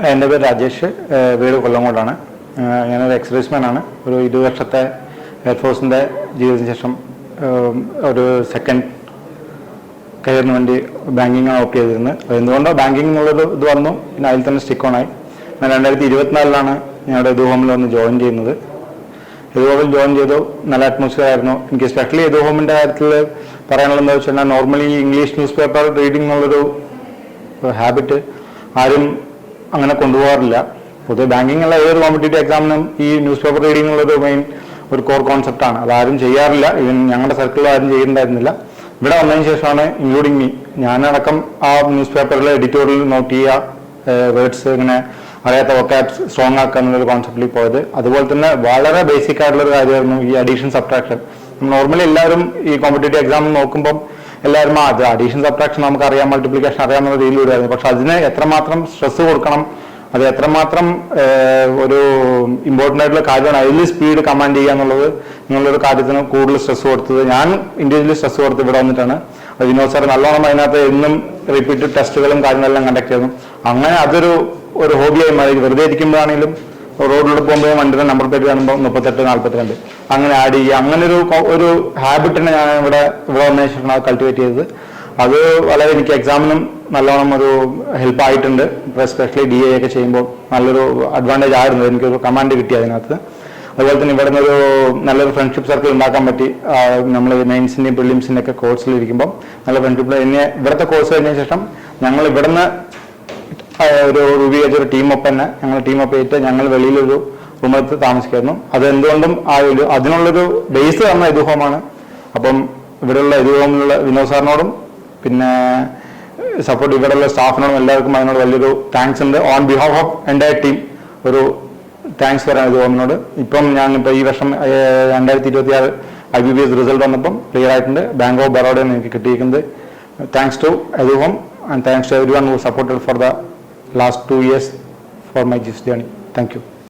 എൻ്റെ പേര് രാജേഷ്, വീട് കൊല്ലങ്കോടാണ്. ഞാനൊരു എക്സർവീസ്മാനാണ്. ഒരു 20 വർഷത്തെ എയർഫോഴ്സിൻ്റെ ജീവിതത്തിന് ശേഷം ഒരു സെക്കൻഡ് കരിയറിന് വേണ്ടി ബാങ്കിങ്ങാണ് ഓപ്റ്റ് ചെയ്തിരുന്നത്. എന്തുകൊണ്ടോ ബാങ്കിങ് എന്നുള്ളൊരു ഇത് വന്നു, പിന്നെ അതിൽ തന്നെ സ്റ്റിക്ക് ഓണായി. ഞാൻ 2024 ഞങ്ങളുടെ എതു ഹോമിൽ വന്ന് ജോയിൻ ചെയ്യുന്നത്. എതു ഹോമിൽ ജോയിൻ ചെയ്തു. നല്ല അറ്റ്മോസ്ഫിയർ ആയിരുന്നു. എനിക്ക് സ്പെഷ്യലി എതു ഹോമിൻ്റെ കാര്യത്തിൽ പറയാനുള്ളതെന്ന് വെച്ചാൽ, normally English news paper reading എന്നുള്ളൊരു ഹാബിറ്റ് ആരും അങ്ങനെ കൊണ്ടുപോകാറില്ല. പൊതുവെ ബാങ്കിങ് ഉള്ള ഏതൊരു കോമ്പറ്റേറ്റീവ് എക്സാമിനും ഈ ന്യൂസ് പേപ്പർ റീഡിംഗ് എന്നുള്ളൊരു മെയിൻ ഒരു കോർ കോൺസെപ്റ്റാണ്. അതാരും ചെയ്യാറില്ല. ഈവൻ ഞങ്ങളുടെ സർക്കിളിൽ ആരും ചെയ്യുന്നുണ്ടായിരുന്നില്ല. ഇവിടെ വന്നതിന് ശേഷമാണ്, ഇൻക്ലൂഡിങ് മീ, ഞാനടക്കം ആ ന്യൂസ് പേപ്പറിൽ എഡിറ്റോറിയൽ നോട്ട് ചെയ്യുക, വേർഡ്സ് ഇങ്ങനെ അറിയാത്ത വൊക്കാബ്സ് സ്ട്രോങ് ആക്കുക എന്നുള്ളൊരു കോൺസെപ്റ്റിൽ പോയത്. അതുപോലെ തന്നെ വളരെ ബേസിക് ആയിട്ടുള്ളൊരു കാര്യമായിരുന്നു ഈ അഡീഷൻ സബ്ട്രാക്ഷൻ. നോർമലി എല്ലാവരും ഈ കോമ്പറ്റേറ്റീവ് എക്സാം നോക്കുമ്പം എല്ലാവരും അത് അഡീഷൻ സബ്ട്രാക്ഷൻ നമുക്ക് അറിയാം, മൾട്ടിപ്ലിക്കേഷൻ അറിയാമെന്നുള്ള രീതിയിലൂടെയായിരുന്നു. പക്ഷെ അതിന് എത്രമാത്രം സ്ട്രെസ് കൊടുക്കണം, അത് എത്രമാത്രം ഒരു ഇമ്പോർട്ടൻ്റ് ആയിട്ടുള്ള കാര്യമാണ് അതിൽ സ്പീഡ് കമാൻഡ് ചെയ്യുക എന്നുള്ളത് എന്നുള്ളൊരു കാര്യത്തിന് കൂടുതൽ സ്ട്രെസ് കൊടുത്തത് ഞാൻ ഇൻഡിവിജ്വലി സ്ട്രെസ് കൊടുത്ത് ഇവിടെ വന്നിട്ടാണ്. വിനോദ് സാർ നല്ലോണം അതിനകത്ത് എന്നും റിപ്പീറ്റഡ് ടെസ്റ്റുകളും കാര്യങ്ങളെല്ലാം കണ്ടക്ട് ചെയ്യുന്നു. അങ്ങനെ അതൊരു ഹോബിയായി മാറി. വെറുതെ ഇരിക്കുമ്പോഴാണെങ്കിലും റോഡിലൂടെ പോകുമ്പോൾ വണ്ടിയുടെ നമ്പർ പ്ലേറ്റ് കാണുമ്പോൾ 38, 42 അങ്ങനെ ആഡ് ചെയ്യുക, അങ്ങനെ ഒരു ഹാബിറ്റിനെ ഞാൻ ഇവിടെ വന്നതിന് ശേഷമാണ് അത് കൾട്ടിവേറ്റ് ചെയ്തത്. അത് വളരെ എനിക്ക് എക്സാമിനും നല്ലോണം ഒരു ഹെൽപ്പ് ആയിട്ടുണ്ട്. എസ്പെഷ്യലി DA ഒക്കെ ചെയ്യുമ്പോൾ നല്ലൊരു അഡ്വാൻറ്റേജ് ആയിരുന്നു. എനിക്കൊരു കമാൻഡ് കിട്ടി അതിനകത്ത്. അതുപോലെ തന്നെ ഇവിടെ നിന്നൊരു നല്ലൊരു ഫ്രണ്ട്ഷിപ്പ് സർക്കിൾ ഉണ്ടാക്കാൻ പറ്റി. നമ്മൾ മെയിൻസിൻ്റെയും പ്രിലിംസിൻ്റെ ഒക്കെ കോഴ്സിലിരിക്കുമ്പോൾ നല്ല ഫ്രണ്ട്ഷിപ്പ്. ഇവിടുത്തെ കോഴ്സ് കഴിഞ്ഞതിന് ശേഷം ഞങ്ങൾ ഇവിടുന്ന് ഒരു രൂപീകരിച്ച ഒരു ടീമൊപ്പം തന്നെ ഞങ്ങൾ ടീമൊപ്പം ആയിട്ട് ഞങ്ങൾ വെളിയിലൊരു റൂമെടുത്ത് താമസിക്കായിരുന്നു. അത് എന്തുകൊണ്ടും അതിനുള്ളൊരു ബേസ് തന്ന എതു ഹോമാണ്. അപ്പം ഇവിടെയുള്ള എതു ഹോമിലുള്ള വിനോദ് സാറിനോടും പിന്നെ സപ്പോർട്ട് ഇവിടെയുള്ള സ്റ്റാഫിനോടും എല്ലാവർക്കും അതിനോട് വലിയൊരു താങ്ക്സ് ഉണ്ട്. ഓൺ ബിഹാഫ് ഓഫ് എൻ്റെ ടീം ഒരു താങ്ക്സ് പറയാൻ എതു ഹോമിനോട്. ഞാനിപ്പോൾ ഈ വർഷം 2026 IBPS റിസൾട്ട് വന്നപ്പം ക്ലിയർ ആയിട്ടുണ്ട്. ബാങ്ക് ഓഫ് ബറോഡയാണ് എനിക്ക് കിട്ടിയിരിക്കുന്നത്. Thanks to Edu home and thanks to everyone who supported for the last 2 years for my GIST journey. Thank you.